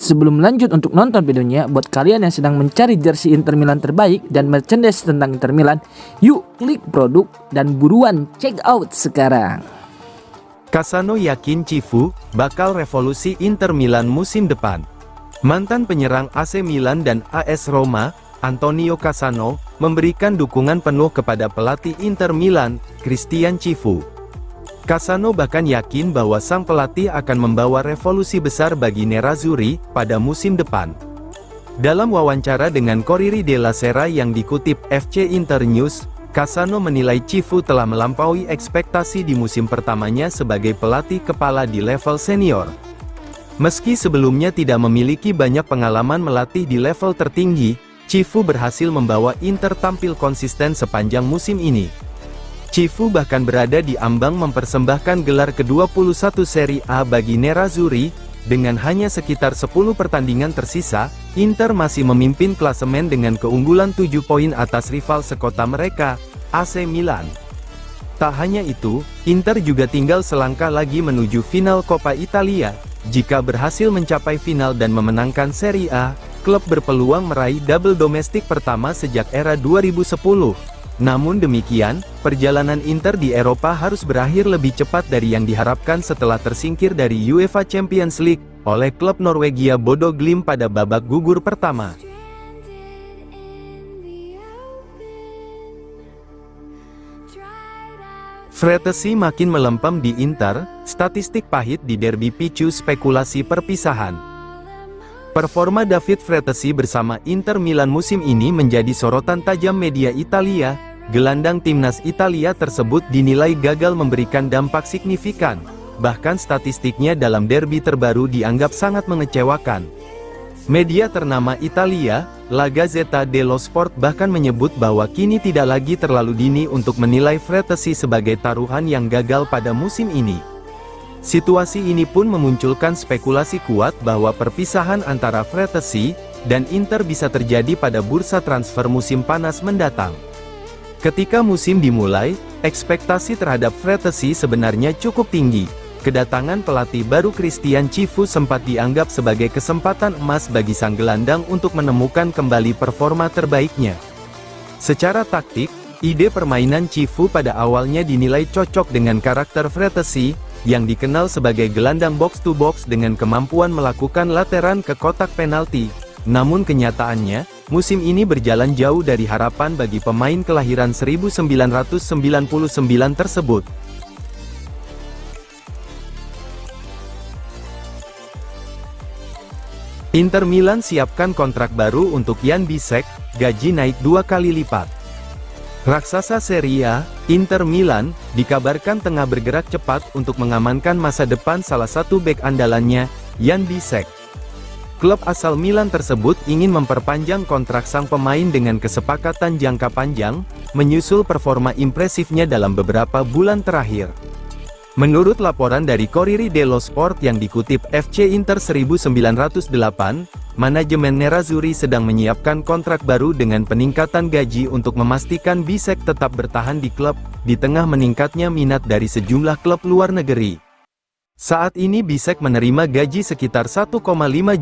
Sebelum lanjut untuk nonton videonya, buat kalian yang sedang mencari jersey Inter Milan terbaik dan merchandise tentang Inter Milan, yuk klik produk dan buruan check out sekarang. Cassano yakin Cifu bakal revolusi Inter Milan musim depan. Mantan penyerang AC Milan dan AS Roma, Antonio Cassano, memberikan dukungan penuh kepada pelatih Inter Milan, Christian Cifu. Cassano bahkan yakin bahwa sang pelatih akan membawa revolusi besar bagi Nerazzurri pada musim depan. Dalam wawancara dengan Corriere della Sera yang dikutip FC Internews, Cassano menilai Cifu telah melampaui ekspektasi di musim pertamanya sebagai pelatih kepala di level senior. Meski sebelumnya tidak memiliki banyak pengalaman melatih di level tertinggi, Cifu berhasil membawa Inter tampil konsisten sepanjang musim ini. Cifu bahkan berada di ambang mempersembahkan gelar ke-21 Serie A bagi Nerazzurri. Dengan hanya sekitar 10 pertandingan tersisa, Inter masih memimpin klasemen dengan keunggulan 7 poin atas rival sekota mereka, AC Milan. Tak hanya itu, Inter juga tinggal selangkah lagi menuju final Coppa Italia. Jika berhasil mencapai final dan memenangkan Serie A, klub berpeluang meraih double domestik pertama sejak era 2010. Namun demikian, perjalanan Inter di Eropa harus berakhir lebih cepat dari yang diharapkan setelah tersingkir dari UEFA Champions League oleh klub Norwegia Bodo Glimt pada babak gugur pertama. Fratesi makin melempem di Inter, statistik pahit di derby picu spekulasi perpisahan. Performa David Fratesi bersama Inter Milan musim ini menjadi sorotan tajam media Italia. Gelandang timnas Italia tersebut dinilai gagal memberikan dampak signifikan. Bahkan statistiknya dalam derby terbaru dianggap sangat mengecewakan. Media ternama Italia, La Gazzetta dello Sport bahkan menyebut bahwa kini tidak lagi terlalu dini untuk menilai Fratesi sebagai taruhan yang gagal pada musim ini. Situasi ini pun memunculkan spekulasi kuat bahwa perpisahan antara Fratesi dan Inter bisa terjadi pada bursa transfer musim panas mendatang. Ketika musim dimulai, ekspektasi terhadap Fratesi sebenarnya cukup tinggi. Kedatangan pelatih baru Christian Cifu sempat dianggap sebagai kesempatan emas bagi sang gelandang untuk menemukan kembali performa terbaiknya. Secara taktik, ide permainan Cifu pada awalnya dinilai cocok dengan karakter Fratesi, yang dikenal sebagai gelandang box-to-box dengan kemampuan melakukan lateran ke kotak penalti. Namun kenyataannya, musim ini berjalan jauh dari harapan bagi pemain kelahiran 1999 tersebut. Inter Milan siapkan kontrak baru untuk Jan Bisek, gaji naik 2 kali lipat. Raksasa Serie A, Inter Milan, dikabarkan tengah bergerak cepat untuk mengamankan masa depan salah satu bek andalannya, Jan Bisek. Klub asal Milan tersebut ingin memperpanjang kontrak sang pemain dengan kesepakatan jangka panjang, menyusul performa impresifnya dalam beberapa bulan terakhir. Menurut laporan dari Corriere dello Sport yang dikutip FC Inter 1908, manajemen Nerazzurri sedang menyiapkan kontrak baru dengan peningkatan gaji untuk memastikan Bisek tetap bertahan di klub, di tengah meningkatnya minat dari sejumlah klub luar negeri. Saat ini Bisek menerima gaji sekitar 1,5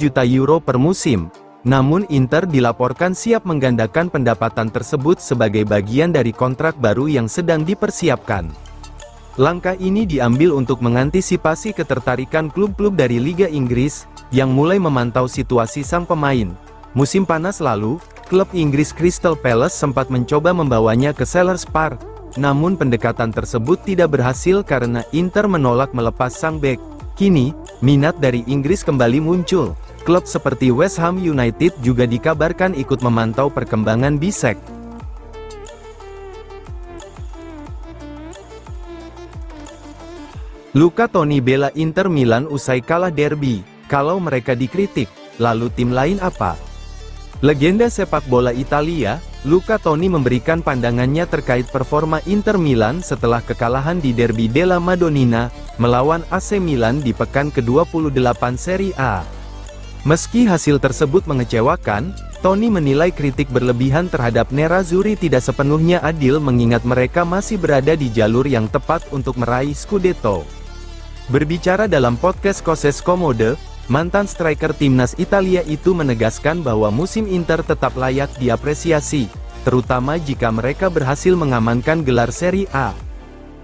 juta euro per musim, namun Inter dilaporkan siap menggandakan pendapatan tersebut sebagai bagian dari kontrak baru yang sedang dipersiapkan. Langkah ini diambil untuk mengantisipasi ketertarikan klub-klub dari Liga Inggris, yang mulai memantau situasi sang pemain. Musim panas lalu, klub Inggris Crystal Palace sempat mencoba membawanya ke Selhurst Park, namun pendekatan tersebut tidak berhasil karena Inter menolak melepas sang bek. Kini, minat dari Inggris kembali muncul. Klub seperti West Ham United juga dikabarkan ikut memantau perkembangan Bisek. Luca Toni bela Inter Milan usai kalah derby. Kalau mereka dikritik, lalu tim lain apa? Legenda sepak bola Italia, Luca Toni memberikan pandangannya terkait performa Inter Milan setelah kekalahan di derby della Madonnina, melawan AC Milan di pekan ke-28 Serie A. Meski hasil tersebut mengecewakan, Toni menilai kritik berlebihan terhadap Nerazzurri tidak sepenuhnya adil mengingat mereka masih berada di jalur yang tepat untuk meraih Scudetto. Berbicara dalam podcast Cose Scomode, mantan striker timnas Italia itu menegaskan bahwa musim Inter tetap layak diapresiasi, terutama jika mereka berhasil mengamankan gelar Serie A.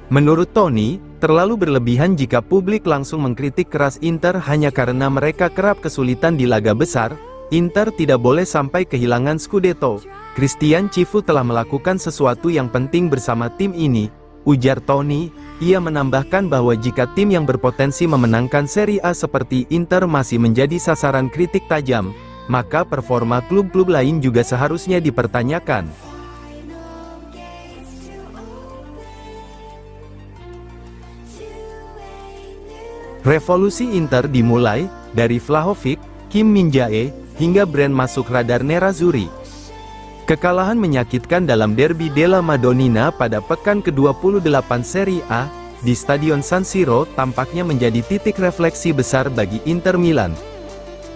Menurut Tony, terlalu berlebihan jika publik langsung mengkritik keras Inter hanya karena mereka kerap kesulitan di laga besar. Inter tidak boleh sampai kehilangan Scudetto. Christian Cifu telah melakukan sesuatu yang penting bersama tim ini, ujar Tony. Ia menambahkan bahwa jika tim yang berpotensi memenangkan Serie A seperti Inter masih menjadi sasaran kritik tajam, maka performa klub-klub lain juga seharusnya dipertanyakan. Revolusi Inter dimulai dari Vlahovic, Kim Min-jae, hingga brand masuk radar Nerazzurri. Kekalahan menyakitkan dalam Derby della Madonnina pada pekan ke-28 Serie A, di Stadion San Siro tampaknya menjadi titik refleksi besar bagi Inter Milan.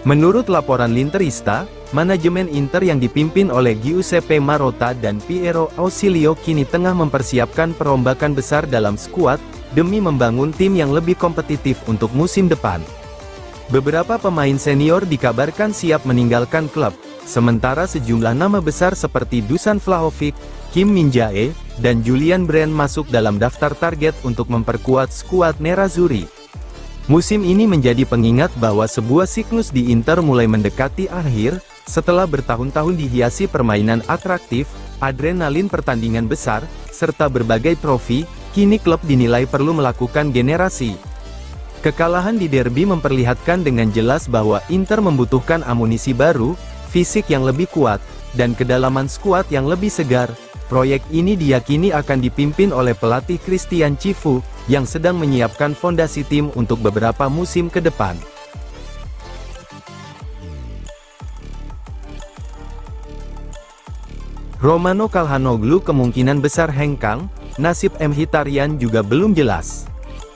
Menurut laporan L'Interista, manajemen Inter yang dipimpin oleh Giuseppe Marotta dan Piero Ausilio kini tengah mempersiapkan perombakan besar dalam skuad, demi membangun tim yang lebih kompetitif untuk musim depan. Beberapa pemain senior dikabarkan siap meninggalkan klub, sementara sejumlah nama besar seperti Dusan Vlahovic, Kim Min-jae, dan Julian Brand masuk dalam daftar target untuk memperkuat skuad Nerazzurri. Musim ini menjadi pengingat bahwa sebuah siklus di Inter mulai mendekati akhir, setelah bertahun-tahun dihiasi permainan atraktif, adrenalin pertandingan besar, serta berbagai trofi, kini klub dinilai perlu melakukan generasi. Kekalahan di derby memperlihatkan dengan jelas bahwa Inter membutuhkan amunisi baru, fisik yang lebih kuat, dan kedalaman skuad yang lebih segar. Proyek ini diyakini akan dipimpin oleh pelatih Christian Cifu, yang sedang menyiapkan fondasi tim untuk beberapa musim ke depan. Romano Calhanoglu kemungkinan besar hengkang, nasib Mkhitaryan juga belum jelas.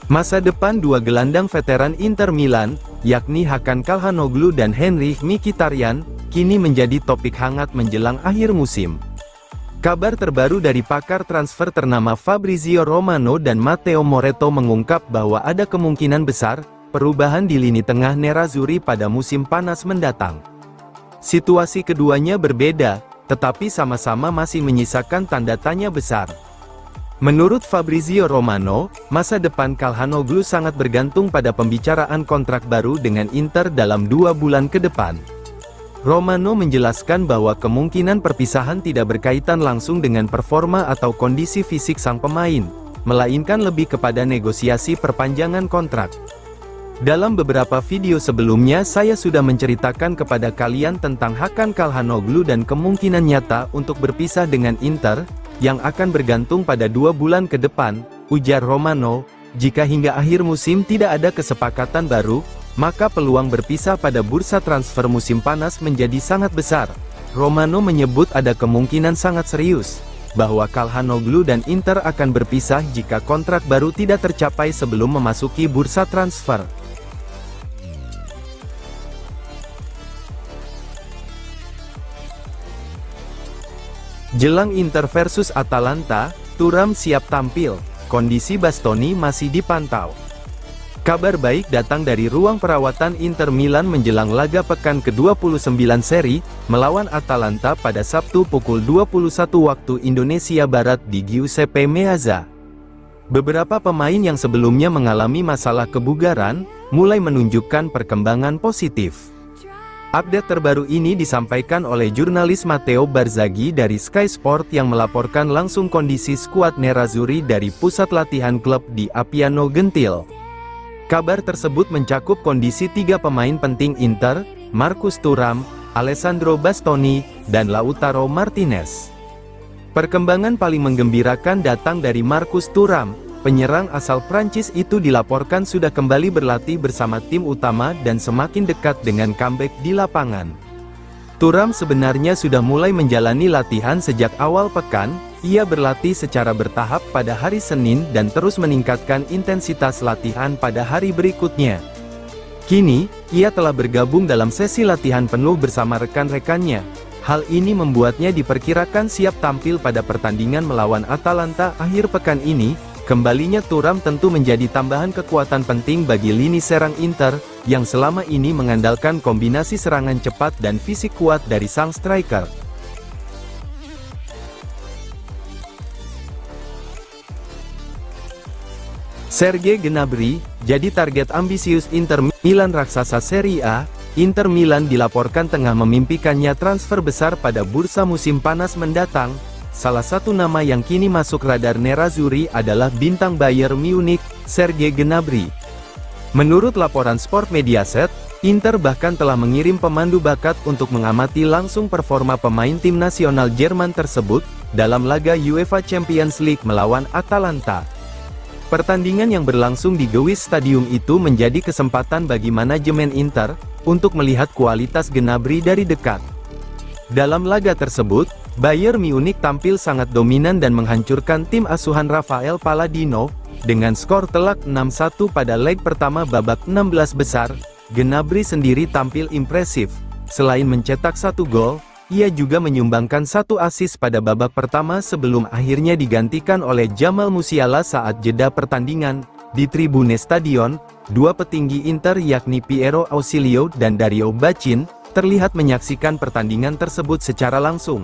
Masa depan dua gelandang veteran Inter Milan, yakni Hakan Calhanoglu dan Henrikh Mkhitaryan, kini menjadi topik hangat menjelang akhir musim. Kabar terbaru dari pakar transfer ternama Fabrizio Romano dan Matteo Moretto mengungkap bahwa ada kemungkinan besar perubahan di lini tengah Nerazzurri pada musim panas mendatang. Situasi keduanya berbeda, tetapi sama-sama masih menyisakan tanda tanya besar. Menurut Fabrizio Romano, masa depan Calhanoglu sangat bergantung pada pembicaraan kontrak baru dengan Inter dalam 2 bulan ke depan. Romano menjelaskan bahwa kemungkinan perpisahan tidak berkaitan langsung dengan performa atau kondisi fisik sang pemain, melainkan lebih kepada negosiasi perpanjangan kontrak. Dalam beberapa video sebelumnya saya sudah menceritakan kepada kalian tentang Hakan Calhanoglu dan kemungkinan nyata untuk berpisah dengan Inter, yang akan bergantung pada 2 bulan ke depan, ujar Romano. Jika hingga akhir musim tidak ada kesepakatan baru, maka peluang berpisah pada bursa transfer musim panas menjadi sangat besar. Romano menyebut ada kemungkinan sangat serius, bahwa Calhanoglu dan Inter akan berpisah jika kontrak baru tidak tercapai sebelum memasuki bursa transfer. Jelang Inter versus Atalanta, Thuram siap tampil, kondisi Bastoni masih dipantau. Kabar baik datang dari ruang perawatan Inter Milan menjelang laga pekan ke-29 seri, melawan Atalanta pada Sabtu pukul 21 waktu Indonesia Barat di Giuseppe Meazza. Beberapa pemain yang sebelumnya mengalami masalah kebugaran, mulai menunjukkan perkembangan positif. Update terbaru ini disampaikan oleh jurnalis Matteo Barzaghi dari Sky Sport yang melaporkan langsung kondisi skuad Nerazzurri dari pusat latihan klub di Appiano Gentil. Kabar tersebut mencakup kondisi 3 pemain penting Inter, Marcus Thuram, Alessandro Bastoni, dan Lautaro Martinez. Perkembangan paling menggembirakan datang dari Marcus Thuram. Penyerang asal Prancis itu dilaporkan sudah kembali berlatih bersama tim utama dan semakin dekat dengan comeback di lapangan. Thuram sebenarnya sudah mulai menjalani latihan sejak awal pekan. Ia berlatih secara bertahap pada hari Senin dan terus meningkatkan intensitas latihan pada hari berikutnya. Kini, ia telah bergabung dalam sesi latihan penuh bersama rekan-rekannya. Hal ini membuatnya diperkirakan siap tampil pada pertandingan melawan Atalanta akhir pekan ini. Kembalinya Thuram tentu menjadi tambahan kekuatan penting bagi lini serang Inter, yang selama ini mengandalkan kombinasi serangan cepat dan fisik kuat dari sang striker. Serge Gnabry jadi target ambisius Inter Milan raksasa Serie A. Inter Milan dilaporkan tengah memimpikannya transfer besar pada bursa musim panas mendatang. Salah satu nama yang kini masuk radar Nerazzurri adalah bintang Bayern Munich, Serge Gnabry. Menurut laporan Sport Mediaset, Inter bahkan telah mengirim pemandu bakat untuk mengamati langsung performa pemain tim nasional Jerman tersebut, dalam laga UEFA Champions League melawan Atalanta. Pertandingan yang berlangsung di Gewiss Stadium itu menjadi kesempatan bagi manajemen Inter, untuk melihat kualitas Gnabry dari dekat. Dalam laga tersebut, Bayern Munich tampil sangat dominan dan menghancurkan tim asuhan Rafael Palladino, dengan skor telak 6-1 pada leg pertama babak 16 besar. Gnabry sendiri tampil impresif. Selain mencetak 1 gol, ia juga menyumbangkan 1 assist pada babak pertama sebelum akhirnya digantikan oleh Jamal Musiala saat jeda pertandingan. Di tribune stadion, 2 petinggi Inter yakni Piero Ausilio dan Dario Bacin, terlihat menyaksikan pertandingan tersebut secara langsung.